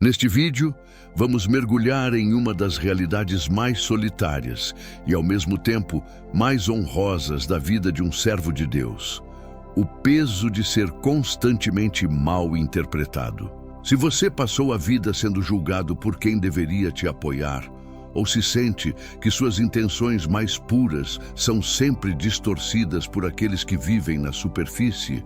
Neste vídeo, vamos mergulhar em uma das realidades mais solitárias e, ao mesmo tempo, mais honrosas da vida de um servo de Deus: o peso de ser constantemente mal interpretado. Se você passou a vida sendo julgado por quem deveria te apoiar, ou se sente que suas intenções mais puras são sempre distorcidas por aqueles que vivem na superfície,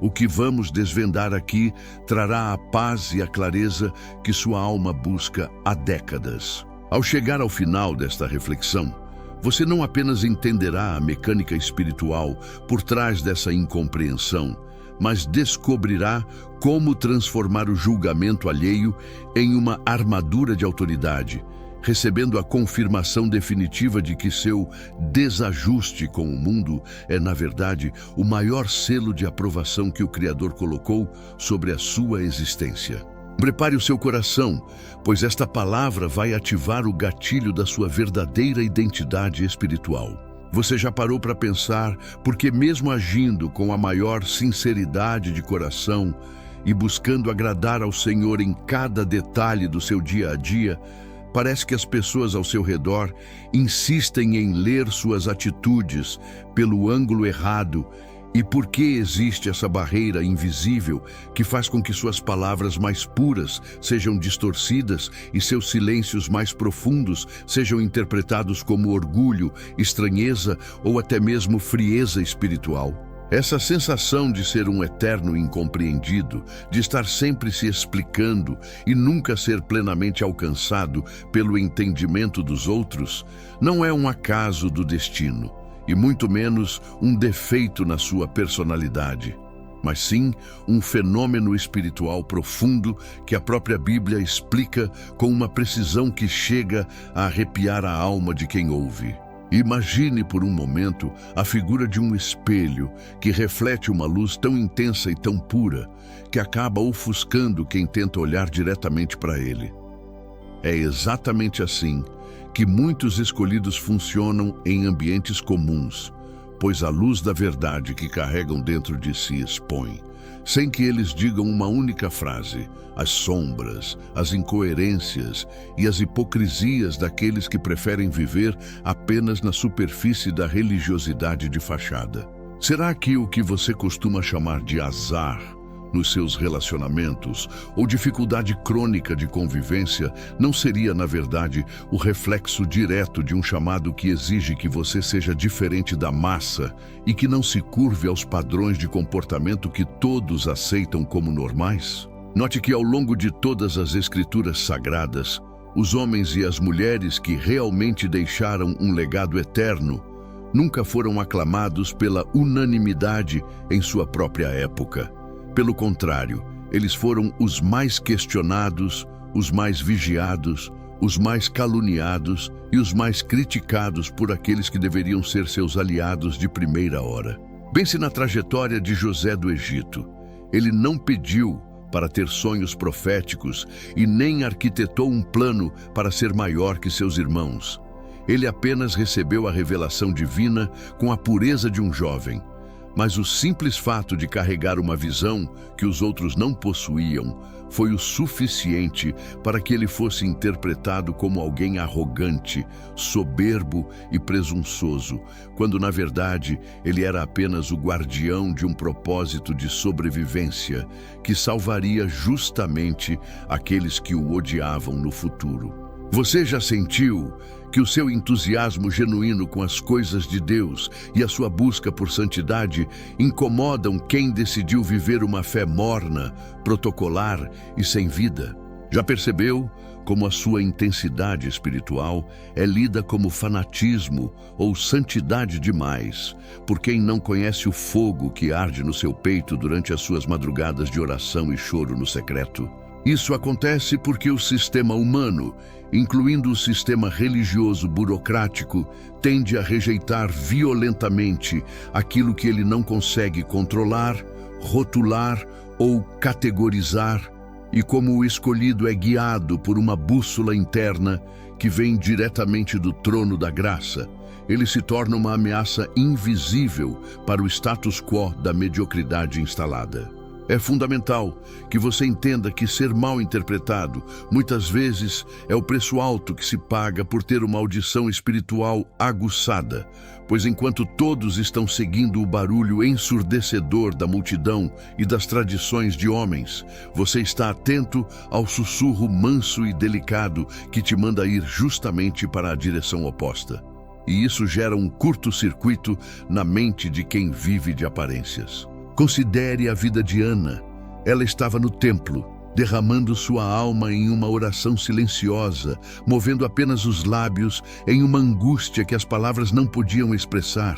o que vamos desvendar aqui trará a paz e a clareza que sua alma busca há décadas. Ao chegar ao final desta reflexão, você não apenas entenderá a mecânica espiritual por trás dessa incompreensão, mas descobrirá como transformar o julgamento alheio em uma armadura de autoridade, recebendo a confirmação definitiva de que seu desajuste com o mundo é, na verdade, o maior selo de aprovação que o Criador colocou sobre a sua existência. Prepare o seu coração, pois esta palavra vai ativar o gatilho da sua verdadeira identidade espiritual. Você já parou para pensar por que, mesmo agindo com a maior sinceridade de coração e buscando agradar ao Senhor em cada detalhe do seu dia a dia, parece que as pessoas ao seu redor insistem em ler suas atitudes pelo ângulo errado? E por que existe essa barreira invisível que faz com que suas palavras mais puras sejam distorcidas e seus silêncios mais profundos sejam interpretados como orgulho, estranheza ou até mesmo frieza espiritual? Essa sensação de ser um eterno incompreendido, de estar sempre se explicando e nunca ser plenamente alcançado pelo entendimento dos outros, não é um acaso do destino, e muito menos um defeito na sua personalidade, mas sim um fenômeno espiritual profundo que a própria Bíblia explica com uma precisão que chega a arrepiar a alma de quem ouve. Imagine por um momento a figura de um espelho que reflete uma luz tão intensa e tão pura que acaba ofuscando quem tenta olhar diretamente para ele. É exatamente assim que muitos escolhidos funcionam em ambientes comuns, pois a luz da verdade que carregam dentro de si expõe, sem que eles digam uma única frase, as sombras, as incoerências e as hipocrisias daqueles que preferem viver apenas na superfície da religiosidade de fachada. Será que o que você costuma chamar de azar nos seus relacionamentos ou dificuldade crônica de convivência não seria, na verdade, o reflexo direto de um chamado que exige que você seja diferente da massa e que não se curve aos padrões de comportamento que todos aceitam como normais? Note que, ao longo de todas as escrituras sagradas, os homens e as mulheres que realmente deixaram um legado eterno nunca foram aclamados pela unanimidade em sua própria época. Pelo contrário, eles foram os mais questionados, os mais vigiados, os mais caluniados e os mais criticados por aqueles que deveriam ser seus aliados de primeira hora. Pense na trajetória de José do Egito. Ele não pediu para ter sonhos proféticos e nem arquitetou um plano para ser maior que seus irmãos. Ele apenas recebeu a revelação divina com a pureza de um jovem. Mas o simples fato de carregar uma visão que os outros não possuíam foi o suficiente para que ele fosse interpretado como alguém arrogante, soberbo e presunçoso, quando na verdade ele era apenas o guardião de um propósito de sobrevivência que salvaria justamente aqueles que o odiavam no futuro. Você já sentiu que o seu entusiasmo genuíno com as coisas de Deus e a sua busca por santidade incomodam quem decidiu viver uma fé morna, protocolar e sem vida? Já percebeu como a sua intensidade espiritual é lida como fanatismo ou santidade demais por quem não conhece o fogo que arde no seu peito durante as suas madrugadas de oração e choro no secreto? Isso acontece porque o sistema humano, incluindo o sistema religioso burocrático, tende a rejeitar violentamente aquilo que ele não consegue controlar, rotular ou categorizar, e como o escolhido é guiado por uma bússola interna que vem diretamente do trono da graça, ele se torna uma ameaça invisível para o status quo da mediocridade instalada. É fundamental que você entenda que ser mal interpretado muitas vezes é o preço alto que se paga por ter uma audição espiritual aguçada, pois enquanto todos estão seguindo o barulho ensurdecedor da multidão e das tradições de homens, você está atento ao sussurro manso e delicado que te manda ir justamente para a direção oposta. E isso gera um curto-circuito na mente de quem vive de aparências. Considere a vida de Ana. Ela estava no templo, derramando sua alma em uma oração silenciosa, movendo apenas os lábios em uma angústia que as palavras não podiam expressar.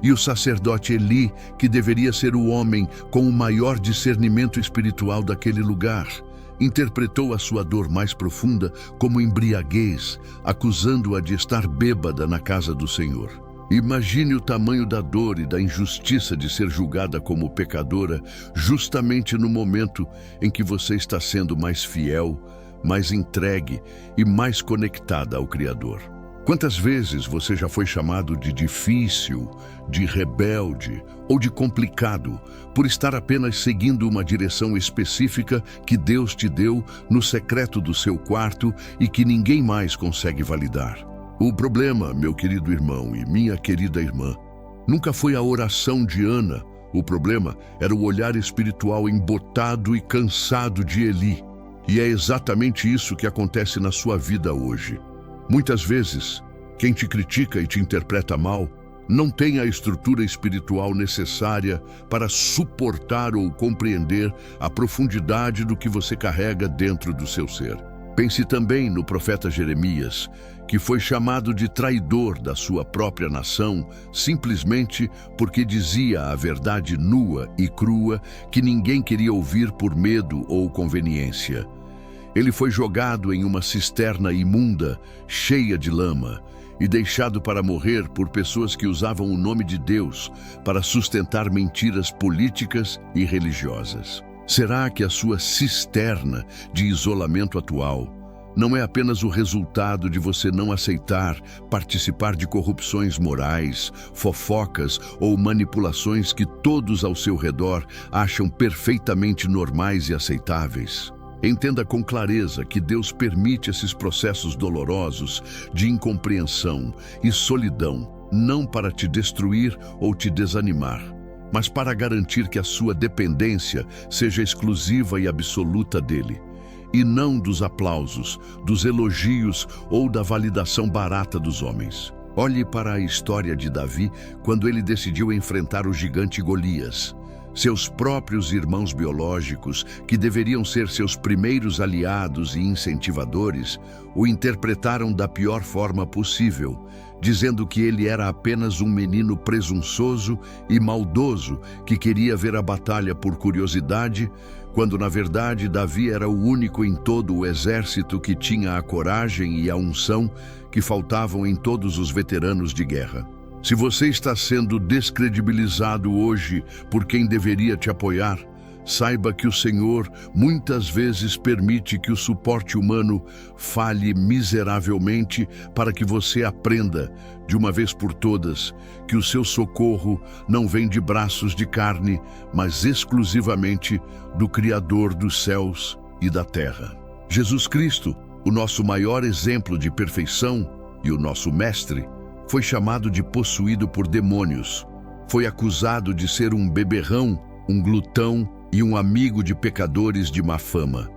E o sacerdote Eli, que deveria ser o homem com o maior discernimento espiritual daquele lugar, interpretou a sua dor mais profunda como embriaguez, acusando-a de estar bêbada na casa do Senhor. Imagine o tamanho da dor e da injustiça de ser julgada como pecadora justamente no momento em que você está sendo mais fiel, mais entregue e mais conectada ao Criador. Quantas vezes você já foi chamado de difícil, de rebelde ou de complicado por estar apenas seguindo uma direção específica que Deus te deu no secreto do seu quarto e que ninguém mais consegue validar? O problema, meu querido irmão e minha querida irmã, nunca foi a oração de Ana. O problema era o olhar espiritual embotado e cansado de Eli. E é exatamente isso que acontece na sua vida hoje. Muitas vezes, quem te critica e te interpreta mal não tem a estrutura espiritual necessária para suportar ou compreender a profundidade do que você carrega dentro do seu ser. Pense também no profeta Jeremias, que foi chamado de traidor da sua própria nação simplesmente porque dizia a verdade nua e crua que ninguém queria ouvir por medo ou conveniência. Ele foi jogado em uma cisterna imunda, cheia de lama, e deixado para morrer por pessoas que usavam o nome de Deus para sustentar mentiras políticas e religiosas. Será que a sua cisterna de isolamento atual não é apenas o resultado de você não aceitar participar de corrupções morais, fofocas ou manipulações que todos ao seu redor acham perfeitamente normais e aceitáveis? Entenda com clareza que Deus permite esses processos dolorosos de incompreensão e solidão, não para te destruir ou te desanimar, mas para garantir que a sua dependência seja exclusiva e absoluta dele, e não dos aplausos, dos elogios ou da validação barata dos homens. Olhe para a história de Davi quando ele decidiu enfrentar o gigante Golias. Seus próprios irmãos biológicos, que deveriam ser seus primeiros aliados e incentivadores, o interpretaram da pior forma possível, dizendo que ele era apenas um menino presunçoso e maldoso que queria ver a batalha por curiosidade, quando na verdade Davi era o único em todo o exército que tinha a coragem e a unção que faltavam em todos os veteranos de guerra. Se você está sendo descredibilizado hoje por quem deveria te apoiar, saiba que o Senhor muitas vezes permite que o suporte humano falhe miseravelmente para que você aprenda, de uma vez por todas, que o seu socorro não vem de braços de carne, mas exclusivamente do Criador dos céus e da terra. Jesus Cristo, o nosso maior exemplo de perfeição e o nosso mestre, foi chamado de possuído por demônios. Foi acusado de ser um beberrão, um glutão e um amigo de pecadores de má fama.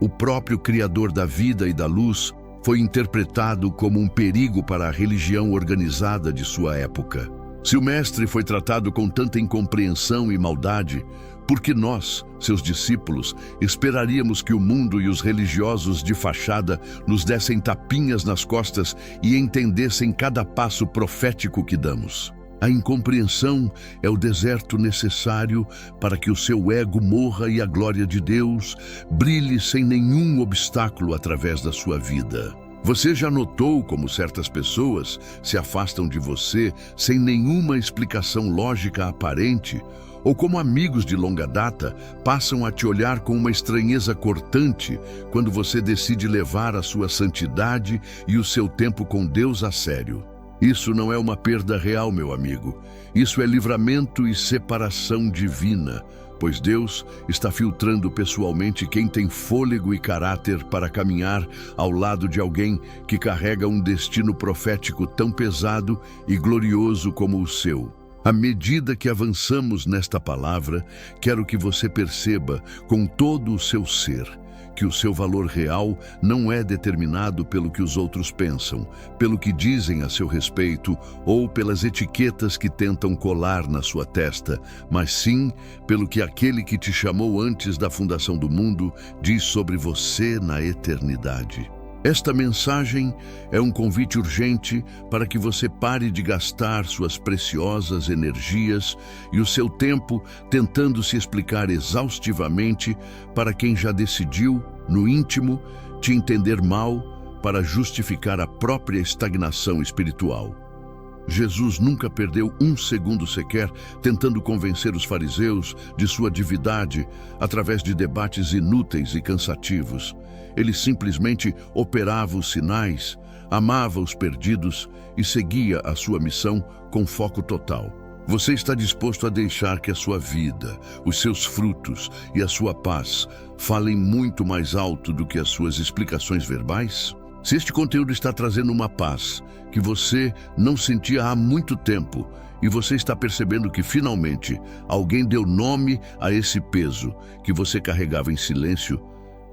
O próprio Criador da vida e da luz foi interpretado como um perigo para a religião organizada de sua época. Se o Mestre foi tratado com tanta incompreensão e maldade, por que nós, seus discípulos, esperaríamos que o mundo e os religiosos de fachada nos dessem tapinhas nas costas e entendessem cada passo profético que damos? A incompreensão é o deserto necessário para que o seu ego morra e a glória de Deus brilhe sem nenhum obstáculo através da sua vida. Você já notou como certas pessoas se afastam de você sem nenhuma explicação lógica aparente? Ou como amigos de longa data passam a te olhar com uma estranheza cortante quando você decide levar a sua santidade e o seu tempo com Deus a sério? Isso não é uma perda real, meu amigo. Isso é livramento e separação divina. pois Deus está filtrando pessoalmente quem tem fôlego e caráter para caminhar ao lado de alguém que carrega um destino profético tão pesado e glorioso como o seu. À medida que avançamos nesta palavra, quero que você perceba com todo o seu ser que o seu valor real não é determinado pelo que os outros pensam, pelo que dizem a seu respeito ou pelas etiquetas que tentam colar na sua testa, mas sim pelo que aquele que te chamou antes da fundação do mundo diz sobre você na eternidade. Esta mensagem é um convite urgente para que você pare de gastar suas preciosas energias e o seu tempo tentando se explicar exaustivamente para quem já decidiu, no íntimo, te entender mal para justificar a própria estagnação espiritual. Jesus nunca perdeu um segundo sequer tentando convencer os fariseus de sua divindade através de debates inúteis e cansativos. Ele simplesmente operava os sinais, amava os perdidos e seguia a sua missão com foco total. Você está disposto a deixar que a sua vida, os seus frutos e a sua paz falem muito mais alto do que as suas explicações verbais? Se este conteúdo está trazendo uma paz que você não sentia há muito tempo e você está percebendo que finalmente alguém deu nome a esse peso que você carregava em silêncio,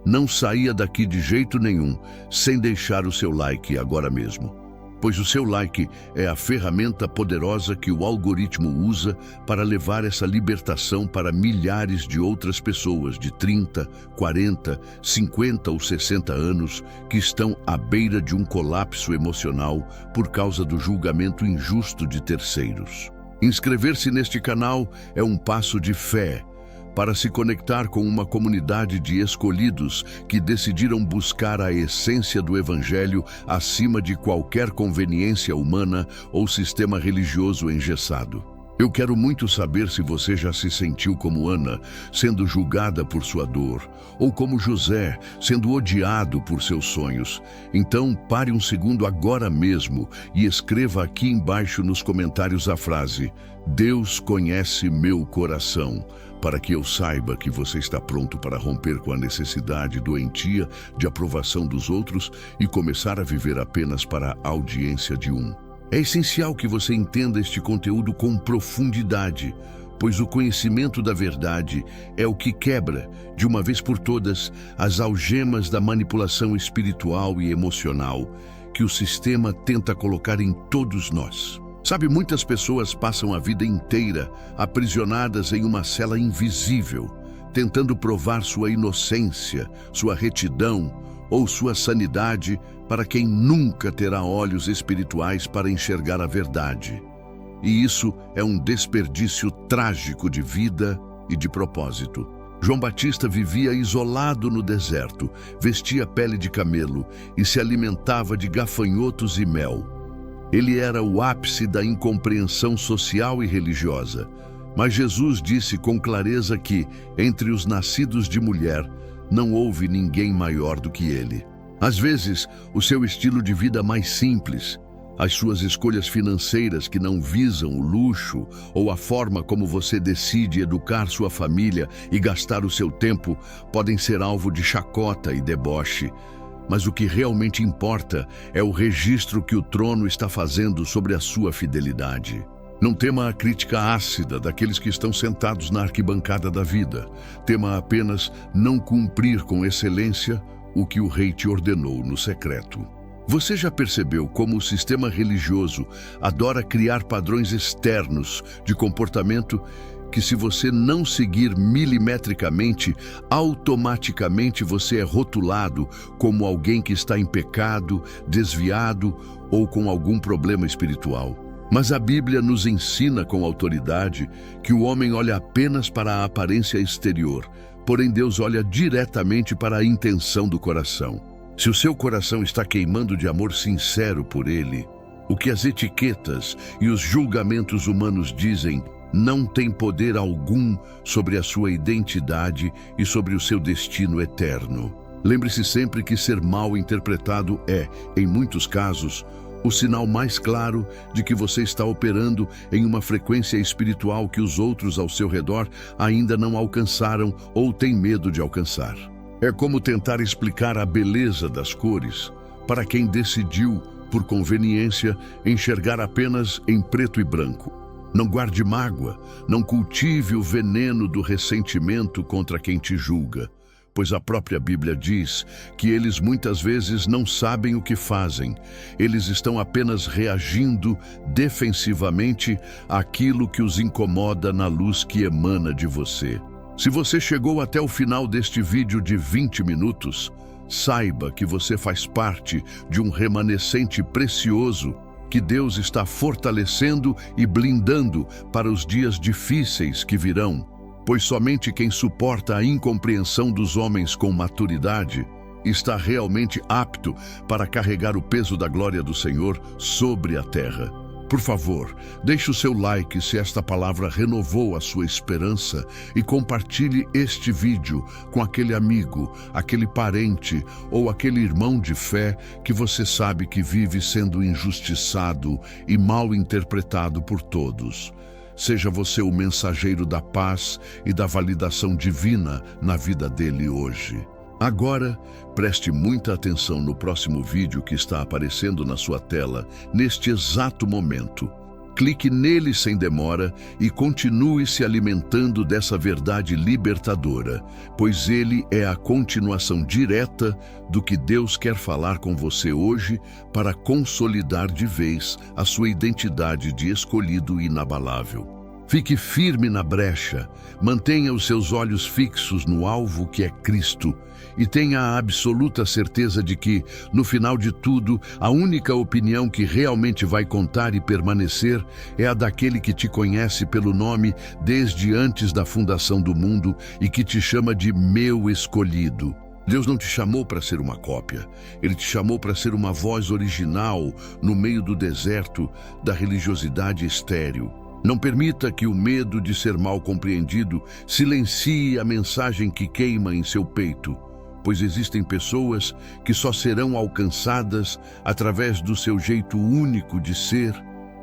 não saia daqui de jeito nenhum sem deixar o seu like agora mesmo, pois o seu like é a ferramenta poderosa que o algoritmo usa para levar essa libertação para milhares de outras pessoas de 30, 40, 50 ou 60 anos que estão à beira de um colapso emocional por causa do julgamento injusto de terceiros. Inscrever-se neste canal é um passo de fé para se conectar com uma comunidade de escolhidos que decidiram buscar a essência do Evangelho acima de qualquer conveniência humana ou sistema religioso engessado. Eu quero muito saber se você já se sentiu como Ana, sendo julgada por sua dor, ou como José, sendo odiado por seus sonhos. Então, pare um segundo agora mesmo e escreva aqui embaixo nos comentários a frase: Deus conhece meu coração, para que eu saiba que você está pronto para romper com a necessidade doentia de aprovação dos outros e começar a viver apenas para a audiência de um. É essencial que você entenda este conteúdo com profundidade, pois o conhecimento da verdade é o que quebra, de uma vez por todas, as algemas da manipulação espiritual e emocional que o sistema tenta colocar em todos nós. Sabe, muitas pessoas passam a vida inteira aprisionadas em uma cela invisível, tentando provar sua inocência, sua retidão ou sua sanidade para quem nunca terá olhos espirituais para enxergar a verdade. E isso é um desperdício trágico de vida e de propósito. João Batista vivia isolado no deserto, vestia pele de camelo e se alimentava de gafanhotos e mel. Ele era o ápice da incompreensão social e religiosa. Mas Jesus disse com clareza que, entre os nascidos de mulher, não houve ninguém maior do que ele. Às vezes, o seu estilo de vida mais simples, as suas escolhas financeiras que não visam o luxo ou a forma como você decide educar sua família e gastar o seu tempo podem ser alvo de chacota e deboche. Mas o que realmente importa é o registro que o trono está fazendo sobre a sua fidelidade. Não tema a crítica ácida daqueles que estão sentados na arquibancada da vida. Tema apenas não cumprir com excelência o que o rei te ordenou no secreto. Você já percebeu como o sistema religioso adora criar padrões externos de comportamento que, se você não seguir milimetricamente, automaticamente você é rotulado como alguém que está em pecado, desviado ou com algum problema espiritual? Mas a Bíblia nos ensina com autoridade que o homem olha apenas para a aparência exterior, porém Deus olha diretamente para a intenção do coração. Se o seu coração está queimando de amor sincero por Ele, o que as etiquetas e os julgamentos humanos dizem não tem poder algum sobre a sua identidade e sobre o seu destino eterno. Lembre-se sempre que ser mal interpretado é, em muitos casos, O sinal mais claro de que você está operando em uma frequência espiritual que os outros ao seu redor ainda não alcançaram ou têm medo de alcançar. É como tentar explicar a beleza das cores para quem decidiu, por conveniência, enxergar apenas em preto e branco. Não guarde mágoa, não cultive o veneno do ressentimento contra quem te julga, pois a própria Bíblia diz que eles muitas vezes não sabem o que fazem. Eles estão apenas reagindo defensivamente àquilo que os incomoda na luz que emana de você. Se você chegou até o final deste vídeo de 20 minutos, saiba que você faz parte de um remanescente precioso que Deus está fortalecendo e blindando para os dias difíceis que virão, pois somente quem suporta a incompreensão dos homens com maturidade está realmente apto para carregar o peso da glória do Senhor sobre a terra. Por favor, deixe o seu like se esta palavra renovou a sua esperança e compartilhe este vídeo com aquele amigo, aquele parente ou aquele irmão de fé que você sabe que vive sendo injustiçado e mal interpretado por todos. Seja você o mensageiro da paz e da validação divina na vida dele hoje. Agora, preste muita atenção no próximo vídeo que está aparecendo na sua tela neste exato momento. Clique nele sem demora e continue se alimentando dessa verdade libertadora, pois ele é a continuação direta do que Deus quer falar com você hoje para consolidar de vez a sua identidade de escolhido inabalável. Fique firme na brecha, mantenha os seus olhos fixos no alvo que é Cristo e tenha a absoluta certeza de que, no final de tudo, a única opinião que realmente vai contar e permanecer é a daquele que te conhece pelo nome desde antes da fundação do mundo e que te chama de meu escolhido. Deus não te chamou para ser uma cópia, Ele te chamou para ser uma voz original no meio do deserto da religiosidade estéril. Não permita que o medo de ser mal compreendido silencie a mensagem que queima em seu peito, pois existem pessoas que só serão alcançadas através do seu jeito único de ser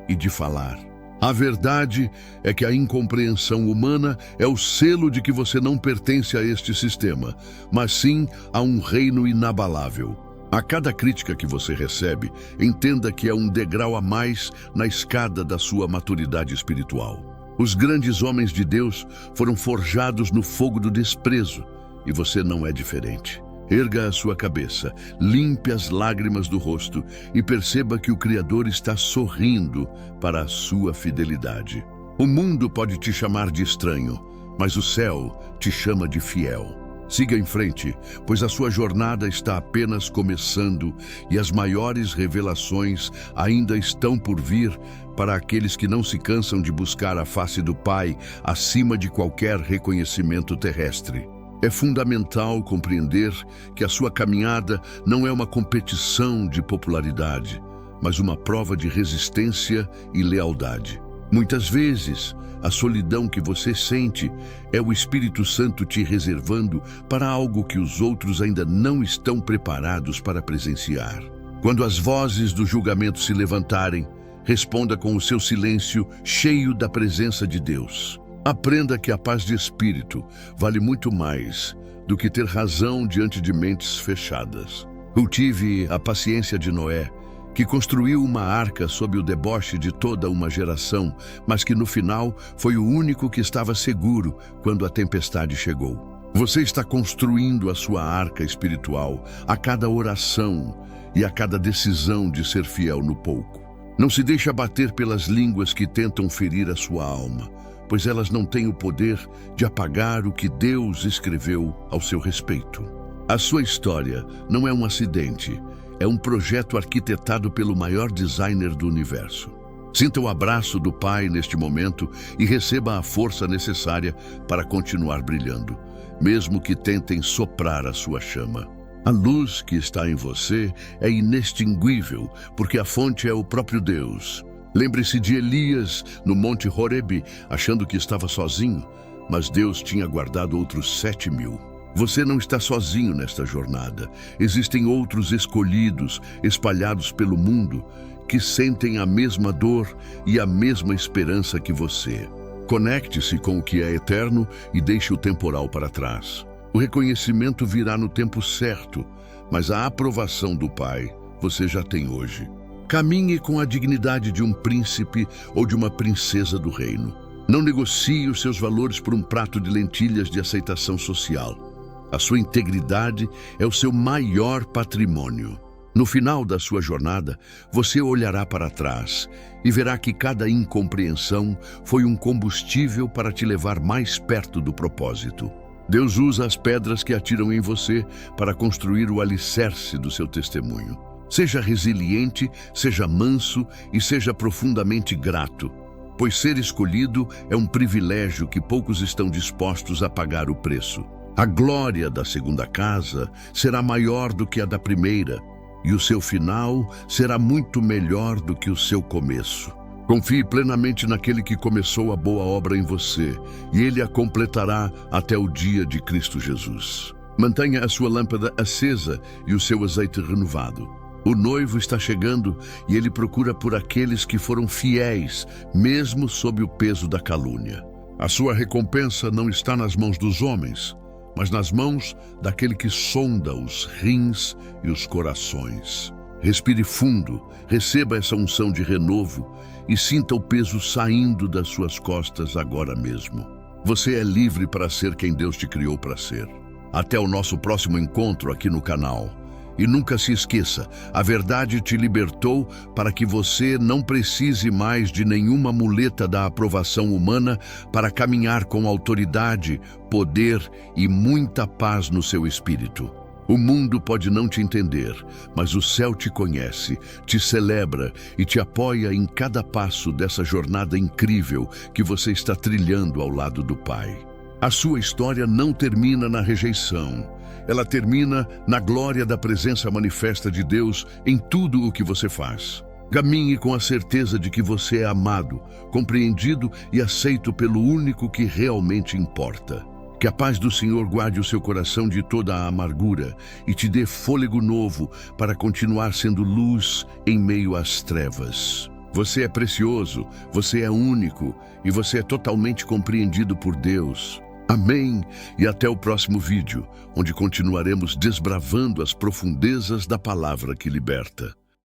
e de falar. A verdade é que a incompreensão humana é o selo de que você não pertence a este sistema, mas sim a um reino inabalável. A cada crítica que você recebe, entenda que é um degrau a mais na escada da sua maturidade espiritual. Os grandes homens de Deus foram forjados no fogo do desprezo, e você não é diferente. Erga a sua cabeça, limpe as lágrimas do rosto e perceba que o Criador está sorrindo para a sua fidelidade. O mundo pode te chamar de estranho, mas o céu te chama de fiel. Siga em frente, pois a sua jornada está apenas começando e as maiores revelações ainda estão por vir para aqueles que não se cansam de buscar a face do Pai acima de qualquer reconhecimento terrestre. É fundamental compreender que a sua caminhada não é uma competição de popularidade, mas uma prova de resistência e lealdade. Muitas vezes, a solidão que você sente é o Espírito Santo te reservando para algo que os outros ainda não estão preparados para presenciar. Quando as vozes do julgamento se levantarem, responda com o seu silêncio cheio da presença de Deus. Aprenda que a paz de espírito vale muito mais do que ter razão diante de mentes fechadas. Cultive a paciência de Noé, que construiu uma arca sob o deboche de toda uma geração, mas que no final foi o único que estava seguro quando a tempestade chegou. Você está construindo a sua arca espiritual a cada oração e a cada decisão de ser fiel no pouco. Não se deixe abater pelas línguas que tentam ferir a sua alma, pois elas não têm o poder de apagar o que Deus escreveu ao seu respeito. A sua história não é um acidente, é um projeto arquitetado pelo maior designer do universo. Sinta o abraço do Pai neste momento e receba a força necessária para continuar brilhando, mesmo que tentem soprar a sua chama. A luz que está em você é inextinguível, porque a fonte é o próprio Deus. Lembre-se de Elias no Monte Horebe, achando que estava sozinho, mas Deus tinha guardado outros 7.000. Você não está sozinho nesta jornada. Existem outros escolhidos, espalhados pelo mundo, que sentem a mesma dor e a mesma esperança que você. Conecte-se com o que é eterno e deixe o temporal para trás. O reconhecimento virá no tempo certo, mas a aprovação do Pai você já tem hoje. Caminhe com a dignidade de um príncipe ou de uma princesa do reino. Não negocie os seus valores por um prato de lentilhas de aceitação social. A sua integridade é o seu maior patrimônio. No final da sua jornada, você olhará para trás e verá que cada incompreensão foi um combustível para te levar mais perto do propósito. Deus usa as pedras que atiram em você para construir o alicerce do seu testemunho. Seja resiliente, seja manso e seja profundamente grato, pois ser escolhido é um privilégio que poucos estão dispostos a pagar o preço. A glória da segunda casa será maior do que a da primeira, e o seu final será muito melhor do que o seu começo. Confie plenamente naquele que começou a boa obra em você, e ele a completará até o dia de Cristo Jesus. Mantenha a sua lâmpada acesa e o seu azeite renovado. O noivo está chegando e ele procura por aqueles que foram fiéis, mesmo sob o peso da calúnia. A sua recompensa não está nas mãos dos homens, mas nas mãos daquele que sonda os rins e os corações. Respire fundo, receba essa unção de renovo e sinta o peso saindo das suas costas agora mesmo. Você é livre para ser quem Deus te criou para ser. Até o nosso próximo encontro aqui no canal. E nunca se esqueça, a verdade te libertou para que você não precise mais de nenhuma muleta da aprovação humana para caminhar com autoridade, poder e muita paz no seu espírito. O mundo pode não te entender, mas o céu te conhece, te celebra e te apoia em cada passo dessa jornada incrível que você está trilhando ao lado do Pai. A sua história não termina na rejeição. Ela termina na glória da presença manifesta de Deus em tudo o que você faz. Caminhe com a certeza de que você é amado, compreendido e aceito pelo único que realmente importa. Que a paz do Senhor guarde o seu coração de toda a amargura e te dê fôlego novo para continuar sendo luz em meio às trevas. Você é precioso, você é único e você é totalmente compreendido por Deus. Amém, e até o próximo vídeo, onde continuaremos desbravando as profundezas da palavra que liberta.